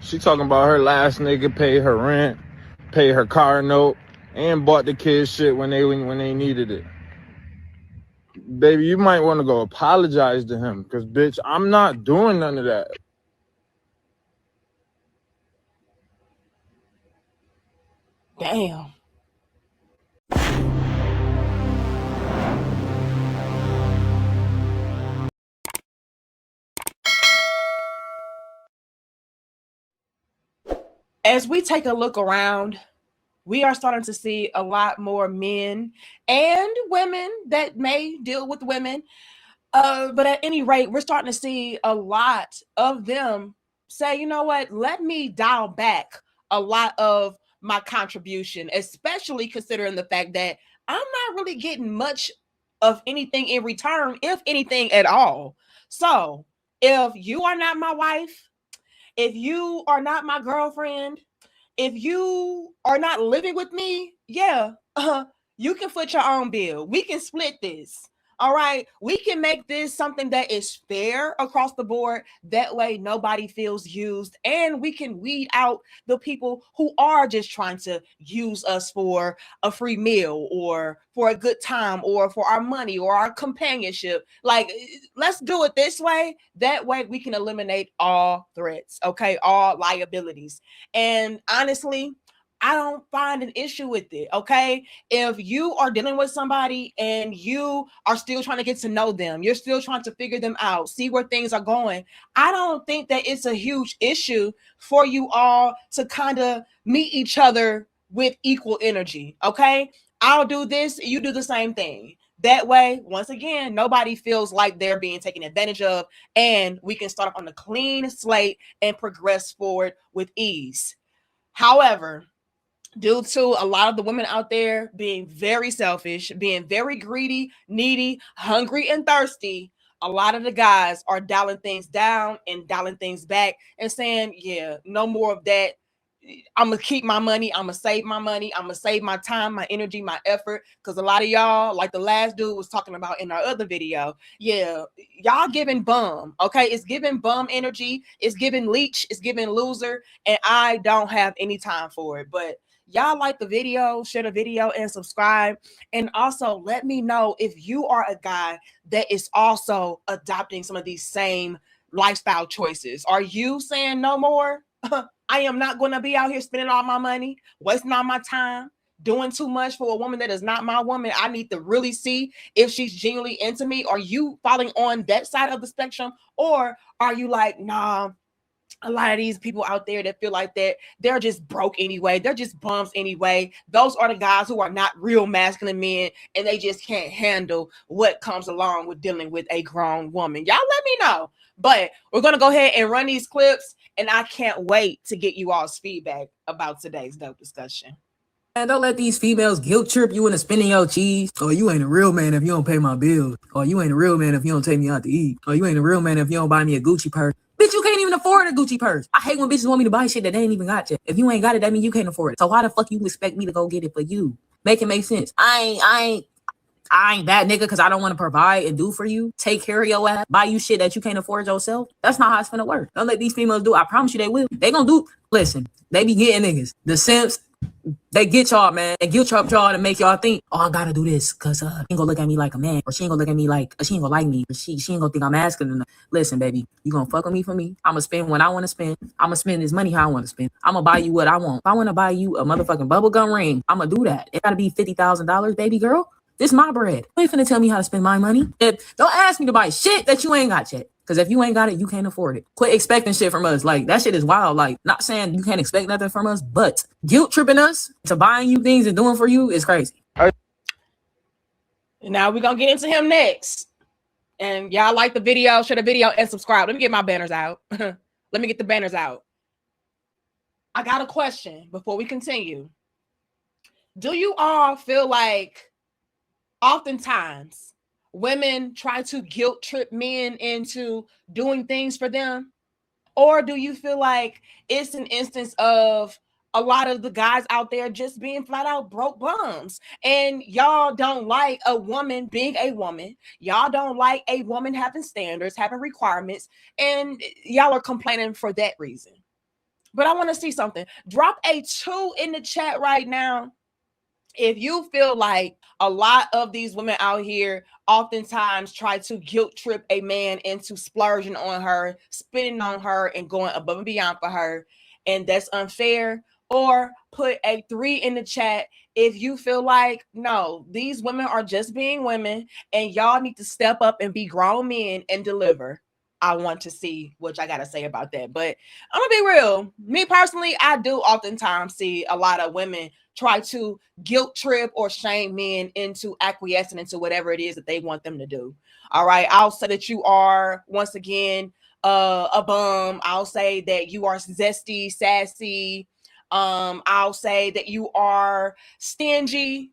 She talking about her last nigga paid her rent, paid her car note, and bought the kids shit when they needed it. Baby, you might want to go apologize to him, cause bitch, I'm not doing none of that. Damn. As we take a look around, we are starting to see a lot more men and women that may deal with women. But at any rate, we're starting to see a lot of them say, you know what, let me dial back a lot of my contribution, especially considering the fact that I'm not really getting much of anything in return, if anything at all. So if you are not my wife, if you are not my girlfriend, if you are not living with me, yeah, you can foot your own bill. We can split this. All right. We can make this something that is fair across the board. That way, nobody feels used. And we can weed out the people who are just trying to use us for a free meal or for a good time or for our money or our companionship. Like, let's do it this way. That way, we can eliminate all threats. Okay. All liabilities. And honestly, I don't find an issue with it. Okay. If you are dealing with somebody and you are still trying to get to know them, you're still trying to figure them out, see where things are going, I don't think that it's a huge issue for you all to kind of meet each other with equal energy. Okay. I'll do this, you do the same thing. That way, once again, nobody feels like they're being taken advantage of, and we can start on a clean slate and progress forward with ease. However, due to a lot of the women out there being very selfish, being very greedy, needy, hungry, and thirsty, a lot of the guys are dialing things down and dialing things back and saying, yeah, no more of that. I'm gonna keep my money. I'm gonna save my money. I'm gonna save my time, my energy, my effort. Because a lot of y'all, like the last dude was talking about in our other video, yeah, y'all giving bum. Okay, it's giving bum energy. It's giving leech. It's giving loser, and I don't have any time for it. But y'all like the video, share the video, and subscribe. And also let me know if you are a guy that is also adopting some of these same lifestyle choices. Are you saying no more? I am not going to be out here spending all my money, wasting all my time, doing too much for a woman that is not my woman. I need to really see if she's genuinely into me. Are you falling on that side of the spectrum? Or are you like, nah, a lot of these people out there that feel like that, they're just broke anyway. They're just bums anyway. Those are the guys who are not real masculine men, and they just can't handle what comes along with dealing with a grown woman. Y'all let me know. But we're going to go ahead and run these clips, and I can't wait to get you all's feedback about today's dope discussion. And don't let these females guilt trip you into spending your cheese. Oh, you ain't a real man if you don't pay my bills. Or you ain't a real man if you don't take me out to eat. Or you ain't a real man if you don't buy me a Gucci purse. Bitch, you can't even afford a Gucci purse. I hate when bitches want me to buy shit that they ain't even got yet. If you ain't got it, that means you can't afford it. So why the fuck you expect me to go get it for you? Make it make sense. I ain't that nigga because I don't want to provide and do for you. Take care of your ass. Buy you shit that you can't afford yourself. That's not how it's finna work. Don't let these females do it. I promise you they will. They gonna do. Listen, they be getting niggas. The simps, they get y'all, man, and guilt trip y'all to make y'all think, oh, I gotta do this because she ain't gonna look at me like a man, or she ain't gonna look at me like, she ain't gonna like me, or she ain't gonna think I'm masculine enough. Listen, baby, you gonna fuck with me for me. I'm gonna spend when I want to spend. I'm gonna spend this money how I want to spend. I'm gonna buy you what I want. If I want to buy you a motherfucking bubblegum ring, I'm gonna do that. It gotta be $50,000, baby girl. This my bread. You ain't finna tell me how to spend my money. Don't ask me to buy shit that you ain't got yet. Because if you ain't got it, you can't afford it. Quit expecting shit from us. Like, that shit is wild. Like, not saying you can't expect nothing from us, but guilt tripping us to buying you things and doing for you is crazy. Now we're going to get into him next. And y'all like the video, share the video, and subscribe. Let me get my banners out. Let me get the banners out. I got a question before we continue. Do you all feel like oftentimes women try to guilt trip men into doing things for them? Or do you feel like it's an instance of a lot of the guys out there just being flat out broke bums, and y'all don't like a woman being a woman? Y'all don't like a woman having standards, having requirements, and y'all are complaining for that reason. But I want to see something. Drop a 2 in the chat right now if you feel like a lot of these women out here oftentimes try to guilt trip a man into splurging on her, spending on her, and going above and beyond for her, and that's unfair. Or put a 3 in the chat if you feel like, no, these women are just being women and y'all need to step up and be grown men and deliver. I want to see what I got to say about that. But I'm going to be real. Me personally, I do oftentimes see a lot of women try to guilt trip or shame men into acquiescing into whatever it is that they want them to do. All right. I'll say that you are, once again, a bum. I'll say that you are zesty, sassy. I'll say that you are stingy.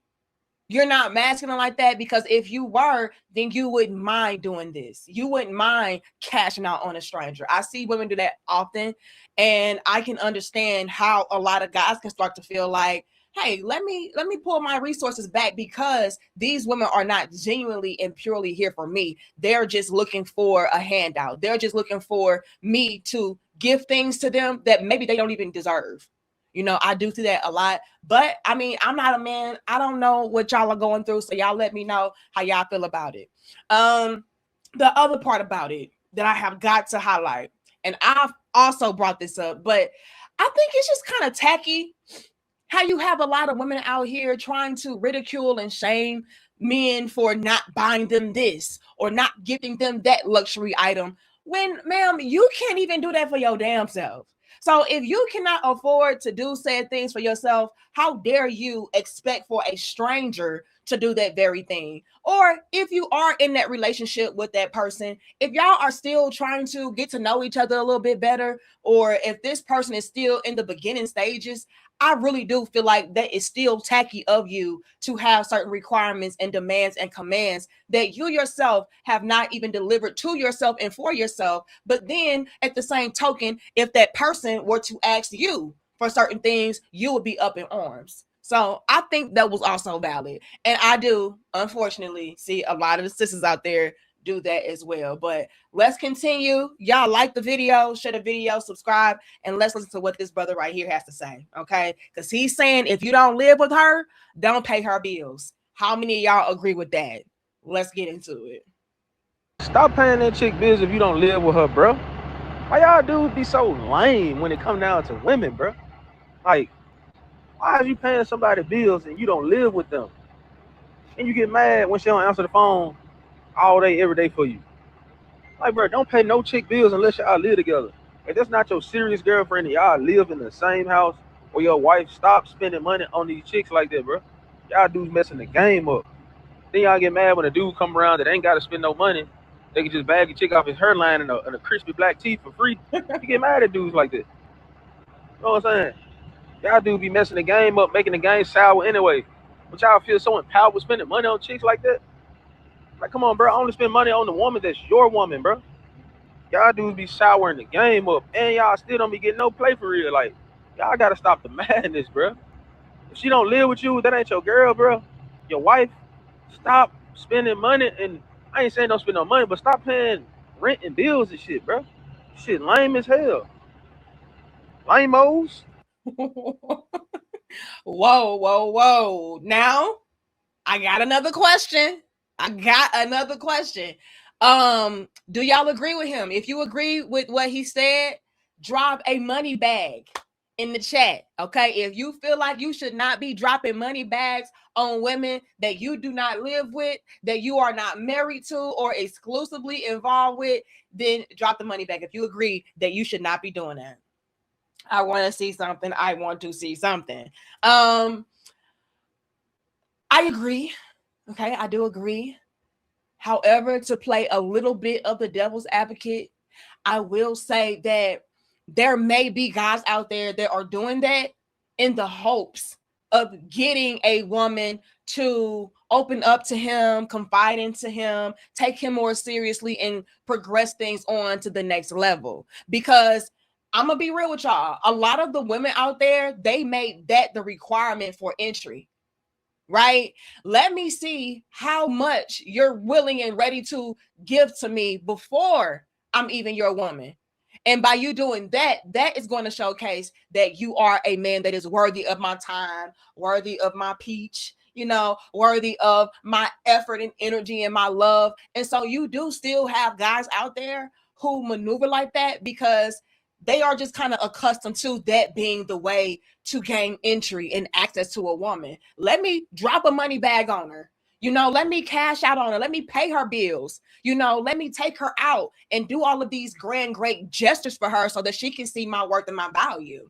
You're not masculine like that, because if you were, then you wouldn't mind doing this. You wouldn't mind cashing out on a stranger. I see women do that often, and I can understand how a lot of guys can start to feel like, hey, let me pull my resources back, because these women are not genuinely and purely here for me. They're just looking for a handout. They're just looking for me to give things to them that maybe they don't even deserve. You know, I do see that a lot. But I mean, I'm not a man. I don't know what y'all are going through. So y'all let me know how y'all feel about it. The other part about it that I have got to highlight, and I've also brought this up, but I think it's just kind of tacky how you have a lot of women out here trying to ridicule and shame men for not buying them this or not giving them that luxury item, when, ma'am, you can't even do that for your damn self. So if you cannot afford to do said things for yourself, how dare you expect for a stranger to do that very thing? Or if you are in that relationship with that person, if y'all are still trying to get to know each other a little bit better, or if this person is still in the beginning stages, I really do feel like that is still tacky of you to have certain requirements and demands and commands that you yourself have not even delivered to yourself and for yourself. But then at the same token, if that person were to ask you for certain things, you would be up in arms. So I think that was also valid. And I do, unfortunately, see a lot of the sisters out there do that as well. But let's continue. Y'all like the video, share the video, subscribe, and let's listen to what this brother right here has to say. Okay, because he's saying if you don't live with her, don't pay her bills. How many of y'all agree with that? Let's get into it. Stop paying that chick bills if you don't live with her, bro. Why y'all dudes be so lame when it come down to women, bro? Like, why are you paying somebody bills and you don't live with them? And you get mad when she don't answer the phone all day, every day for you. Like, bro, don't pay no chick bills unless y'all live together. If that's not your serious girlfriend and y'all live in the same house, or your wife, stop spending money on these chicks like that, bro. Y'all dudes messing the game up. Then y'all get mad when a dude come around that ain't got to spend no money. They can just bag a chick off his hairline and a crispy black teeth for free. You get mad at dudes like that. You know what I'm saying? Y'all dudes be messing the game up, making the game sour anyway. But y'all feel so empowered with spending money on chicks like that? Like, come on, bro. I only spend money on the woman that's your woman, bro. Y'all dudes be souring the game up, and y'all still don't be getting no play for real. Like, y'all gotta stop the madness, bro. If she don't live with you, that ain't your girl, bro. Your wife. Stop spending money, and I ain't saying don't spend no money, but stop paying rent and bills and shit, bro. Shit lame as hell. Lame-os. Whoa, whoa, whoa. Now, I got another question. Do y'all agree with him? If you agree with what he said, drop a money bag in the chat. Okay. If you feel like you should not be dropping money bags on women that you do not live with, that you are not married to or exclusively involved with, then drop the money bag if you agree that you should not be doing that. I want to see something. I agree. Okay, I do agree. However, to play a little bit of the devil's advocate, I will say that there may be guys out there that are doing that in the hopes of getting a woman to open up to him, confide into him, take him more seriously, and progress things on to the next level. Because I'm going to be real with y'all. A lot of the women out there, they made that the requirement for entry. Right? Let me see how much you're willing and ready to give to me before I'm even your woman. And by you doing that, that is going to showcase that you are a man that is worthy of my time, worthy of my peach, you know, worthy of my effort and energy and my love. And so you do still have guys out there who maneuver like that because they are just kind of accustomed to that being the way to gain entry and access to a woman. Let me drop a money bag on her. You know, let me cash out on her. Let me pay her bills. You know, let me take her out and do all of these grand, great gestures for her so that she can see my worth and my value.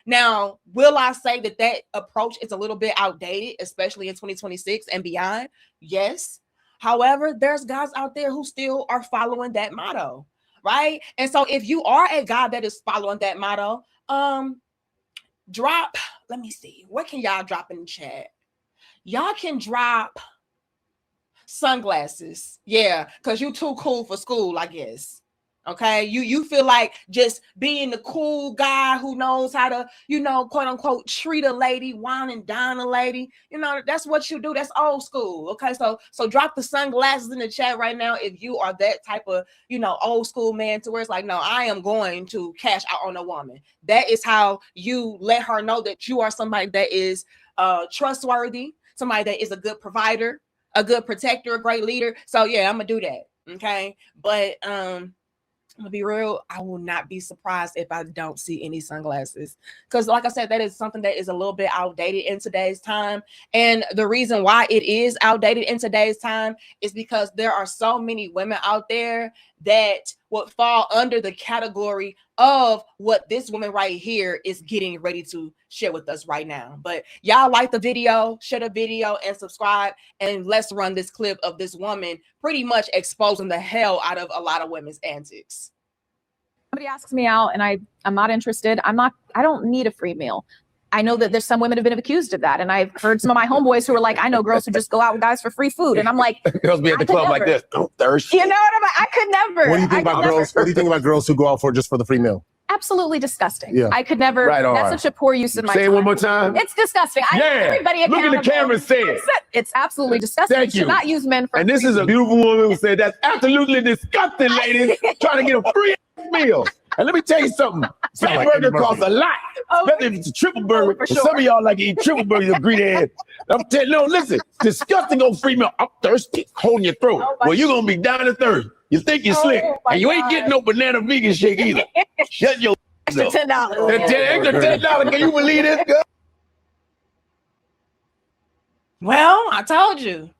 Now, will I say that that approach is a little bit outdated, especially in 2026 and beyond? Yes. However, there's guys out there who still are following that motto, right? And so if you are a guy that is following that motto, drop, let me see, what can y'all drop in the chat? Y'all can drop sunglasses. Yeah, because you too cool for school, I guess. Okay, you feel like just being the cool guy who knows how to, you know, quote unquote, treat a lady, wine and dine a lady. You know, that's what you do. That's old school. Okay, so drop the sunglasses in the chat right now if you are that type of, you know, old school man to where it's like, no, I am going to cash out on a woman. That is how you let her know that you are somebody that is trustworthy, somebody that is a good provider, a good protector, a great leader. So yeah, I'm gonna do that. Okay, but I'm gonna be real, I will not be surprised if I don't see any sunglasses, because like I said, that is something that is a little bit outdated in today's time. And the reason why it is outdated in today's time is because there are so many women out there that would fall under the category of what this woman right here is getting ready to share with us right now. But y'all like the video, share the video and subscribe, and let's run this clip of this woman pretty much exposing the hell out of a lot of women's antics. Somebody asks me out and I'm not interested, I don't need a free meal. I know that there's some women have been accused of that. And I've heard some of my homeboys who are like, I know girls who just go out with guys for free food. And I'm like, girls be at the club like this. Oh, thirst. You know what I'm like? I could never. What do you think about girls? What do you think about girls who go out for just for the free meal? Absolutely disgusting. Yeah. I could never. Right on. That's such a poor use of my Say it time. one more time. It's disgusting. Everybody Look at the camera and say it. It's absolutely disgusting. Thank You should you. not use men for And this free is a beautiful woman who said that's absolutely disgusting, ladies, trying to get a free meal. And let me tell you something. That like burger Eddie Murphy. costs a lot. Especially if it's a triple burger. for And sure. some of y'all like to eat triple burgers, you greedy ass. I'm telling you, no, listen, disgusting on free meal. I'm thirsty, holding your throat. Oh, my Well, you're going to be down to thirst. You think you're slick. my And you ain't God. getting no banana vegan shake either. Shut your Extra up. $10. That extra $10, can you believe this, girl? Well, I told you.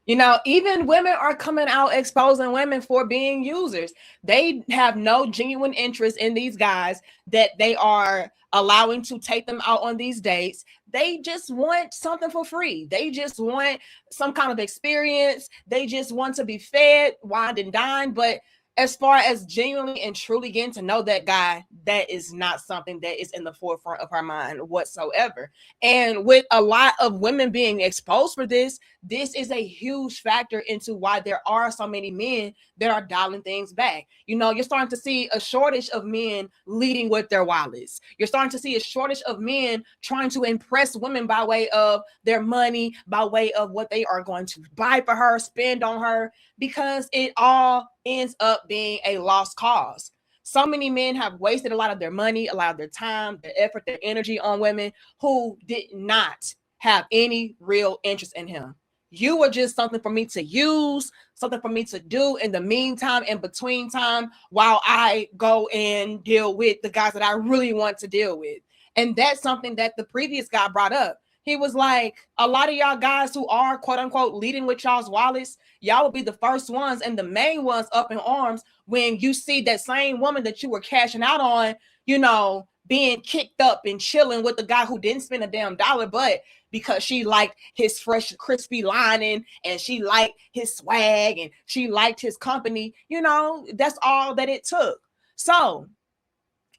You know, even women are coming out exposing women for being users. They have no genuine interest in these guys that they are allowing to take them out on these dates. They just want something for free. They just want some kind of experience. They just want to be fed, wined and dined. But as far as genuinely and truly getting to know that guy, that is not something that is in the forefront of our mind whatsoever. And with a lot of women being exposed for this is a huge factor into why there are so many men that are dialing things back. You know, you're starting to see a shortage of men leading with their wallets. You're starting to see a shortage of men trying to impress women by way of their money, by way of what they are going to buy for her, spend on her, because it all ends up being a lost cause. So many men have wasted a lot of their money, a lot of their time, their effort, their energy on women who did not have any real interest in him. You were just something for me to use, something for me to do in the meantime, in between time, while I go and deal with the guys that I really want to deal with. And that's something that the previous guy brought up. He was like, a lot of y'all guys who are quote unquote leading with y'all's wallets, y'all will be the first ones and the main ones up in arms when you see that same woman that you were cashing out on, you know, being kicked up and chilling with the guy who didn't spend a damn dollar, but because she liked his fresh, crispy lining and she liked his swag and she liked his company, you know, that's all that it took. So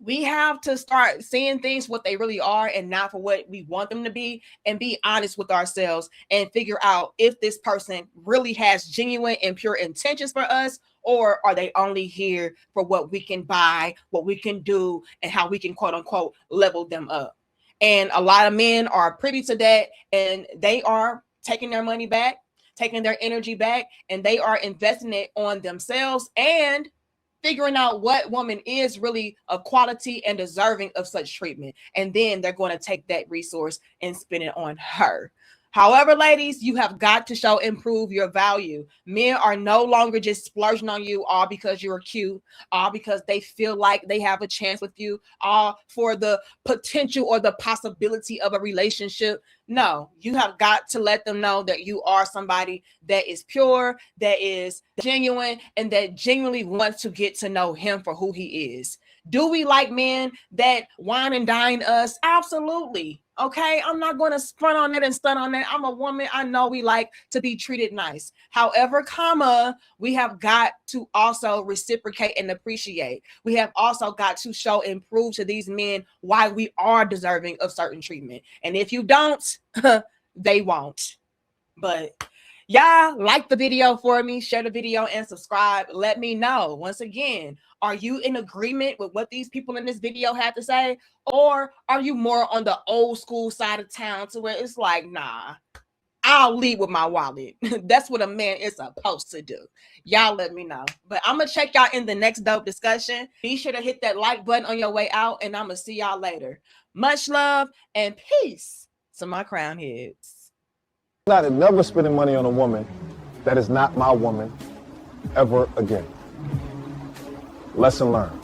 we have to start seeing things what they really are and not for what we want them to be, and be honest with ourselves and figure out if this person really has genuine and pure intentions for us, or are they only here for what we can buy, what we can do, and how we can quote unquote level them up. And a lot of men are privy to that, and they are taking their money back, taking their energy back, and they are investing it on themselves and figuring out what woman is really a quality and deserving of such treatment. And then they're going to take that resource and spend it on her. However, ladies, you have got to show and prove your value. Men are no longer just splurging on you all because you're cute, all because they feel like they have a chance with you, all for the potential or the possibility of a relationship. No, you have got to let them know that you are somebody that is pure, that is genuine, and that genuinely wants to get to know him for who he is. Do we like men that wine and dine us? Absolutely. Okay, I'm not going to front on that and stun on that. I'm a woman. I know we like to be treated nice. However, we have got to also reciprocate and appreciate. We have also got to show and prove to these men why we are deserving of certain treatment. And if you don't, they won't. But y'all like the video for me, share the video and subscribe. Let me know. Once again, are you in agreement with what these people in this video had to say? Or are you more on the old school side of town to where it's like, nah, I'll lead with my wallet. That's what a man is supposed to do. Y'all let me know. But I'm going to check y'all in the next dope discussion. Be sure to hit that like button on your way out, and I'm going to see y'all later. Much love and peace to my crown heads. I'm not never spending money on a woman that is not my woman ever again. Lesson learned.